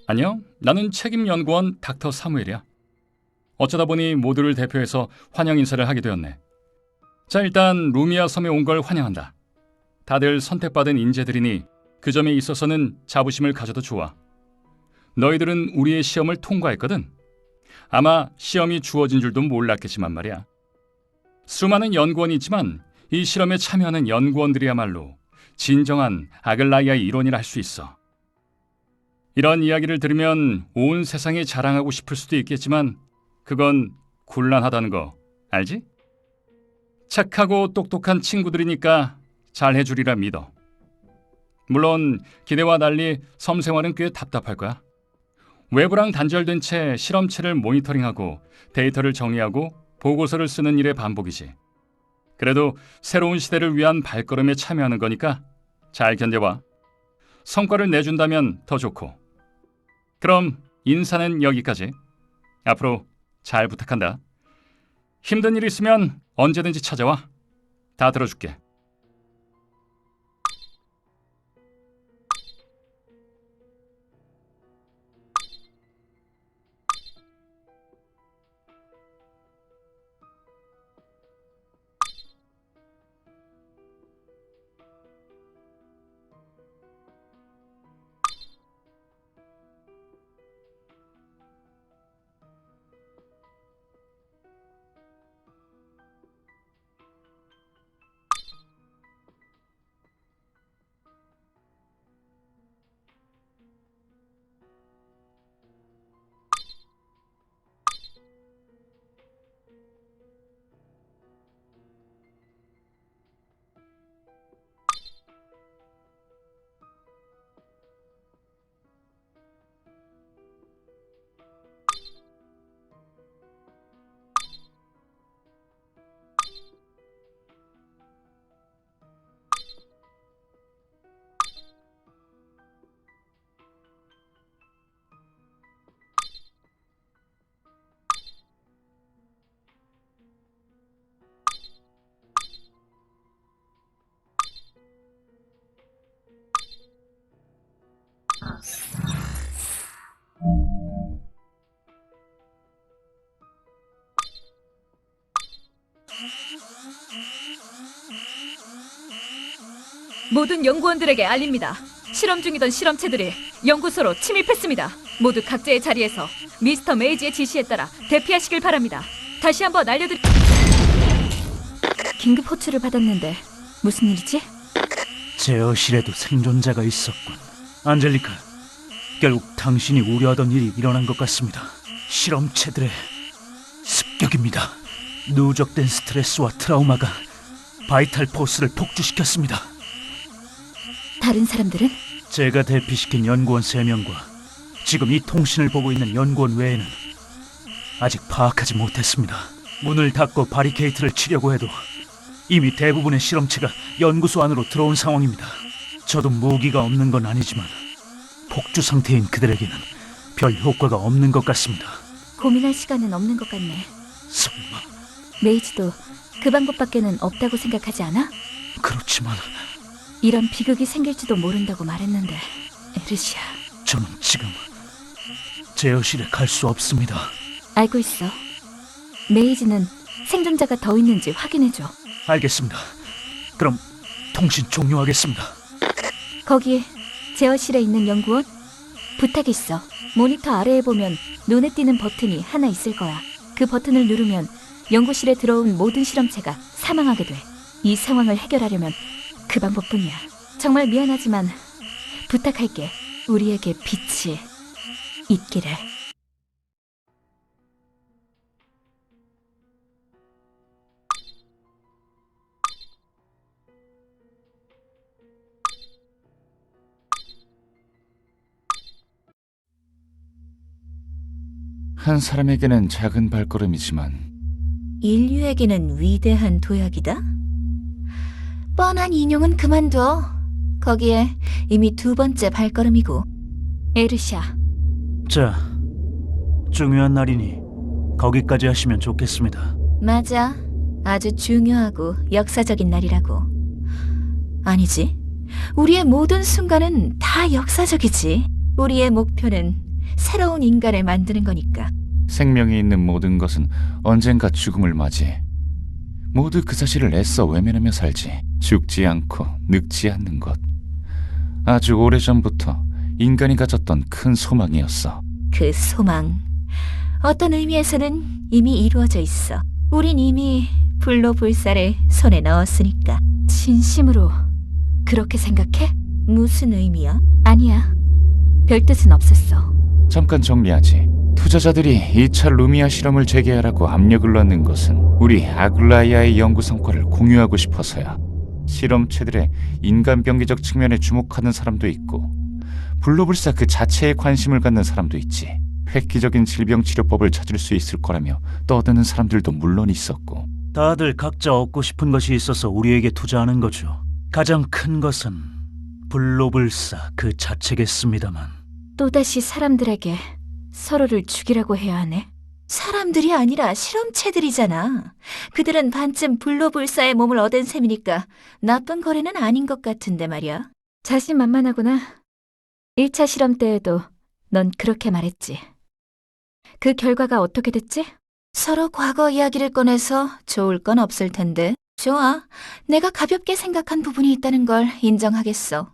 안녕, 나는 책임연구원 닥터 사무엘이야. 어쩌다 보니 모두를 대표해서 환영 인사를 하게 되었네. 자, 일단 루미아 섬에 온 걸 환영한다. 다들 선택받은 인재들이니 그 점에 있어서는 자부심을 가져도 좋아. 너희들은 우리의 시험을 통과했거든. 아마 시험이 주어진 줄도 몰랐겠지만 말이야. 수많은 연구원이 있지만 이 실험에 참여하는 연구원들이야말로 진정한 아글라이아의 일원이라 할 수 있어. 이런 이야기를 들으면 온 세상에 자랑하고 싶을 수도 있겠지만 그건 곤란하다는 거 알지? 착하고 똑똑한 친구들이니까 잘해주리라 믿어. 물론 기대와 달리 섬 생활은 꽤 답답할 거야. 외부랑 단절된 채 실험체를 모니터링하고 데이터를 정리하고 보고서를 쓰는 일의 반복이지. 그래도 새로운 시대를 위한 발걸음에 참여하는 거니까 잘 견뎌봐. 성과를 내준다면 더 좋고. 그럼 인사는 여기까지. 앞으로 잘 부탁한다. 힘든 일 있으면 언제든지 찾아와. 다 들어줄게. 모든 연구원들에게 알립니다. 실험 중이던 실험체들이 연구소로 침입했습니다. 모두 각자의 자리에서 미스터 메이지의 지시에 따라 대피하시길 바랍니다. 다시 한번 긴급 호출을 받았는데 무슨 일이지? 제어실에도 생존자가 있었군. 안젤리카, 결국 당신이 우려하던 일이 일어난 것 같습니다. 실험체들의 습격입니다. 누적된 스트레스와 트라우마가 바이탈 포스를 폭주시켰습니다. 다른 사람들은? 제가 대피시킨 연구원 3명과 지금 이 통신을 보고 있는 연구원 외에는 아직 파악하지 못했습니다. 문을 닫고 바리케이트를 치려고 해도 이미 대부분의 실험체가 연구소 안으로 들어온 상황입니다. 저도 무기가 없는 건 아니지만 폭주 상태인 그들에게는 별 효과가 없는 것 같습니다. 고민할 시간은 없는 것 같네. 설마... 메이지도 그 방법밖에는 없다고 생각하지 않아? 그렇지만 이런 비극이 생길지도 모른다고 말했는데. 에르시아, 저는 지금 제어실에 갈 수 없습니다. 알고 있어. 메이지는 생존자가 더 있는지 확인해줘. 알겠습니다. 그럼 통신 종료하겠습니다. 거기 제어실에 있는 연구원? 부탁이 있어. 모니터 아래에 보면 눈에 띄는 버튼이 하나 있을 거야. 그 버튼을 누르면 연구실에 들어온 모든 실험체가 사망하게 돼. 이 상황을 해결하려면 그 방법뿐이야. 정말 미안하지만 부탁할게. 우리에게 빛이 있기를. 한 사람에게는 작은 발걸음이지만 인류에게는 위대한 도약이다? 뻔한 인용은 그만둬. 거기에 이미 2번째 발걸음이고. 에르시아, 자, 중요한 날이니 거기까지 하시면 좋겠습니다. 맞아. 아주 중요하고 역사적인 날이라고. 아니지. 우리의 모든 순간은 다 역사적이지. 우리의 목표는 새로운 인간을 만드는 거니까. 생명이 있는 모든 것은 언젠가 죽음을 맞이해. 모두 그 사실을 애써 외면하며 살지. 죽지 않고 늙지 않는 것. 아주 오래전부터 인간이 가졌던 큰 소망이었어. 그 소망, 어떤 의미에서는 이미 이루어져 있어. 우린 이미 불로불사를 손에 넣었으니까. 진심으로 그렇게 생각해? 무슨 의미야? 아니야. 별 뜻은 없었어. 잠깐 정리하지. 투자자들이 2차 루미아 실험을 재개하라고 압력을 넣는 것은 우리 아글라이아의 연구 성과를 공유하고 싶어서야. 실험체들의 인간병기적 측면에 주목하는 사람도 있고 불로불사 그 자체에 관심을 갖는 사람도 있지. 획기적인 질병치료법을 찾을 수 있을 거라며 떠드는 사람들도 물론 있었고. 다들 각자 얻고 싶은 것이 있어서 우리에게 투자하는 거죠. 가장 큰 것은 불로불사 그 자체겠습니다만. 또다시 사람들에게 서로를 죽이라고 해야 하네. 사람들이 아니라 실험체들이잖아. 그들은 반쯤 불로불사의 몸을 얻은 셈이니까 나쁜 거래는 아닌 것 같은데 말이야. 자신만만하구나. 1차 실험 때에도 넌 그렇게 말했지. 그 결과가 어떻게 됐지? 서로 과거 이야기를 꺼내서 좋을 건 없을 텐데. 좋아. 내가 가볍게 생각한 부분이 있다는 걸 인정하겠어.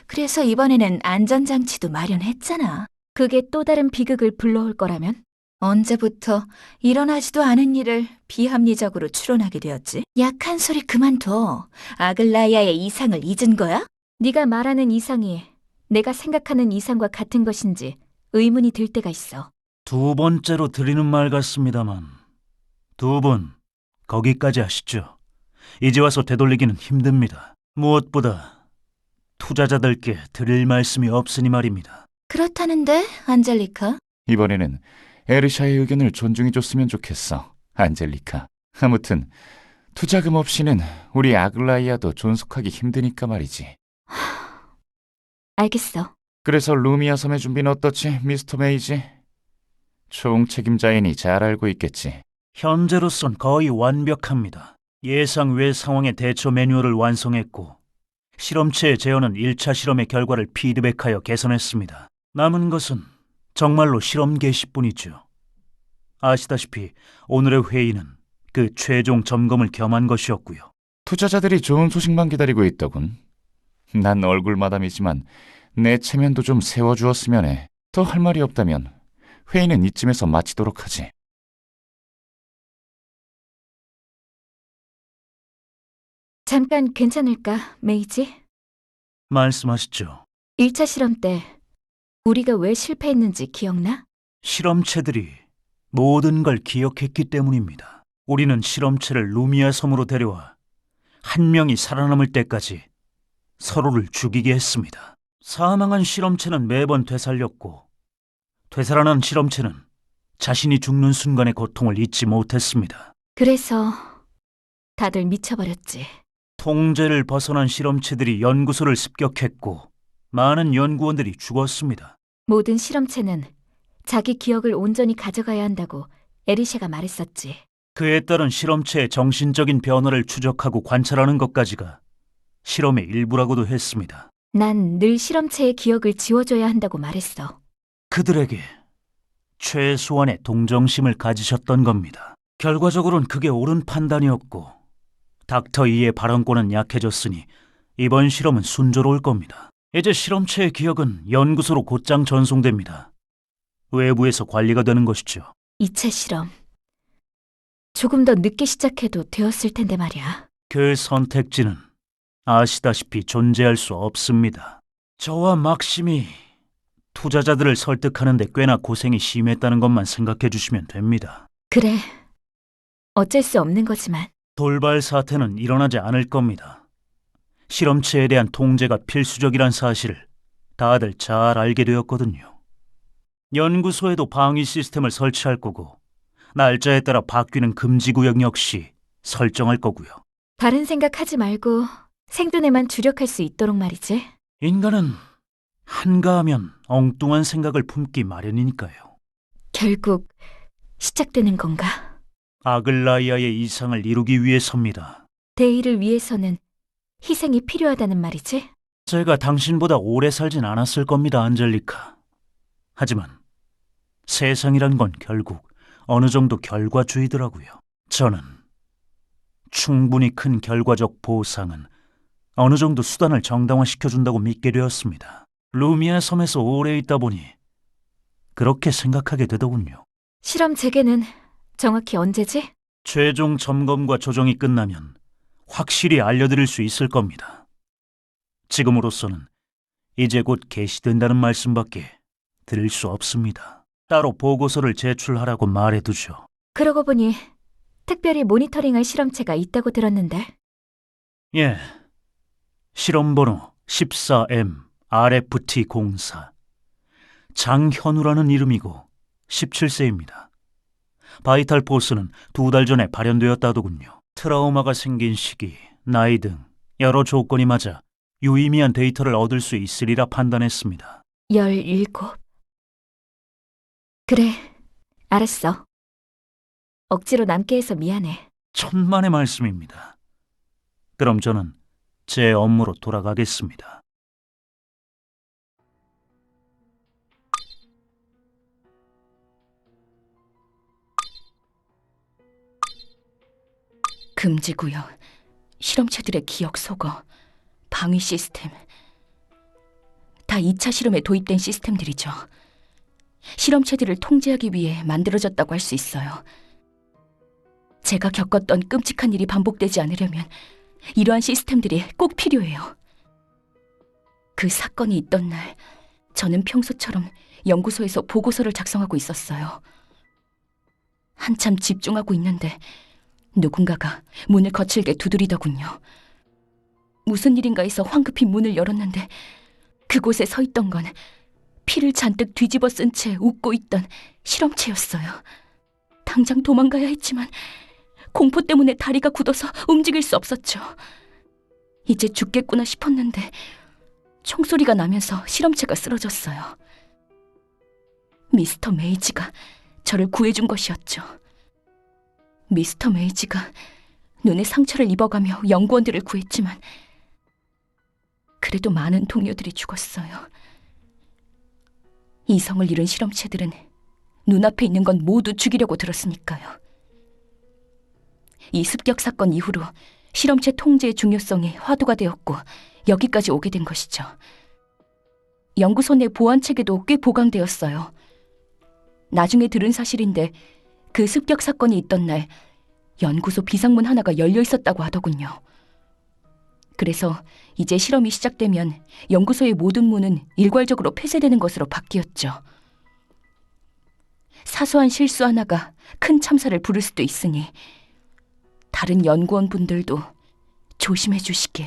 그래서 이번에는 안전장치도 마련했잖아. 그게 또 다른 비극을 불러올 거라면? 언제부터 일어나지도 않은 일을 비합리적으로 추론하게 되었지? 약한 소리 그만둬. 아글라이아의 이상을 잊은 거야? 네가 말하는 이상이 내가 생각하는 이상과 같은 것인지 의문이 들 때가 있어. 두 번째로 드리는 말 같습니다만, 두 분 거기까지 하시죠. 이제 와서 되돌리기는 힘듭니다. 무엇보다 투자자들께 드릴 말씀이 없으니 말입니다. 그렇다는데, 안젤리카? 이번에는 에르샤의 의견을 존중해줬으면 좋겠어, 안젤리카. 아무튼 투자금 없이는 우리 아글라이아도 존속하기 힘드니까 말이지. 알겠어. 그래서 루미아 섬의 준비는 어떻지, 미스터 메이지? 총책임자이니 잘 알고 있겠지. 현재로선 거의 완벽합니다. 예상 외 상황의 대처 매뉴얼을 완성했고 실험체의 제어는 1차 실험의 결과를 피드백하여 개선했습니다. 남은 것은 정말로 실험 개시뿐이죠. 아시다시피 오늘의 회의는 그 최종 점검을 겸한 것이었고요. 투자자들이 좋은 소식만 기다리고 있더군. 난 얼굴 마담이지만 내 체면도 좀 세워주었으면 해. 더 할 말이 없다면 회의는 이쯤에서 마치도록 하지. 잠깐 괜찮을까, 메이지? 말씀하시죠. 1차 실험 때 우리가 왜 실패했는지 기억나? 실험체들이 모든 걸 기억했기 때문입니다. 우리는 실험체를 루미아 섬으로 데려와 한 명이 살아남을 때까지 서로를 죽이게 했습니다. 사망한 실험체는 매번 되살렸고 되살아난 실험체는 자신이 죽는 순간의 고통을 잊지 못했습니다. 그래서 다들 미쳐버렸지. 통제를 벗어난 실험체들이 연구소를 습격했고 많은 연구원들이 죽었습니다. 모든 실험체는 자기 기억을 온전히 가져가야 한다고 에리샤가 말했었지. 그에 따른 실험체의 정신적인 변화를 추적하고 관찰하는 것까지가 실험의 일부라고도 했습니다. 난 늘 실험체의 기억을 지워줘야 한다고 말했어. 그들에게 최소한의 동정심을 가지셨던 겁니다. 결과적으로는 그게 옳은 판단이었고 닥터 이의 발언권은 약해졌으니 이번 실험은 순조로울 겁니다. 이제 실험체의 기억은 연구소로 곧장 전송됩니다. 외부에서 관리가 되는 것이죠. 2차 실험. 조금 더 늦게 시작해도 되었을 텐데 말이야. 그 선택지는 아시다시피 존재할 수 없습니다. 저와 막심이 투자자들을 설득하는 데 꽤나 고생이 심했다는 것만 생각해 주시면 됩니다. 그래. 어쩔 수 없는 거지만. 돌발 사태는 일어나지 않을 겁니다. 실험체에 대한 통제가 필수적이란 사실을 다들 잘 알게 되었거든요. 연구소에도 방위 시스템을 설치할 거고 날짜에 따라 바뀌는 금지구역 역시 설정할 거고요. 다른 생각하지 말고 생존에만 주력할 수 있도록 말이지. 인간은 한가하면 엉뚱한 생각을 품기 마련이니까요. 결국 시작되는 건가? 아글라이아의 이상을 이루기 위해서입니다. 대의를 위해서는 희생이 필요하다는 말이지? 제가 당신보다 오래 살진 않았을 겁니다, 안젤리카. 하지만 세상이란 건 결국 어느 정도 결과주의더라고요. 저는 충분히 큰 결과적 보상은 어느 정도 수단을 정당화시켜준다고 믿게 되었습니다. 루미아 섬에서 오래 있다 보니 그렇게 생각하게 되더군요. 실험 재개는 정확히 언제지? 최종 점검과 조정이 끝나면 확실히 알려드릴 수 있을 겁니다. 지금으로서는 이제 곧 개시된다는 말씀밖에 드릴 수 없습니다. 따로 보고서를 제출하라고 말해두죠. 그러고 보니 특별히 모니터링할 실험체가 있다고 들었는데. 예, 실험번호 14M RFT04 장현우라는 이름이고 17세입니다. 바이탈 포스는 2달 전에 발현되었다더군요. 트라우마가 생긴 시기, 나이 등 여러 조건이 맞아 유의미한 데이터를 얻을 수 있으리라 판단했습니다. 17. 그래, 알았어. 억지로 남게 해서 미안해. 천만의 말씀입니다. 그럼 저는 제 업무로 돌아가겠습니다. 금지구역, 실험체들의 기억 소거, 방위 시스템. 다 2차 실험에 도입된 시스템들이죠. 실험체들을 통제하기 위해 만들어졌다고 할 수 있어요. 제가 겪었던 끔찍한 일이 반복되지 않으려면 이러한 시스템들이 꼭 필요해요. 그 사건이 있던 날, 저는 평소처럼 연구소에서 보고서를 작성하고 있었어요. 한참 집중하고 있는데 누군가가 문을 거칠게 두드리더군요. 무슨 일인가 해서 황급히 문을 열었는데 그곳에 서 있던 건 피를 잔뜩 뒤집어 쓴 채 웃고 있던 실험체였어요. 당장 도망가야 했지만 공포 때문에 다리가 굳어서 움직일 수 없었죠. 이제 죽겠구나 싶었는데 총소리가 나면서 실험체가 쓰러졌어요. 미스터 메이지가 저를 구해준 것이었죠. 미스터 메이지가 눈에 상처를 입어가며 연구원들을 구했지만 그래도 많은 동료들이 죽었어요. 이성을 잃은 실험체들은 눈앞에 있는 건 모두 죽이려고 들었으니까요. 이 습격 사건 이후로 실험체 통제의 중요성이 화두가 되었고 여기까지 오게 된 것이죠. 연구소 내 보안 체계도 꽤 보강되었어요. 나중에 들은 사실인데 그 습격 사건이 있던 날 연구소 비상문 하나가 열려 있었다고 하더군요. 그래서 이제 실험이 시작되면 연구소의 모든 문은 일괄적으로 폐쇄되는 것으로 바뀌었죠. 사소한 실수 하나가 큰 참사를 부를 수도 있으니 다른 연구원분들도 조심해 주시길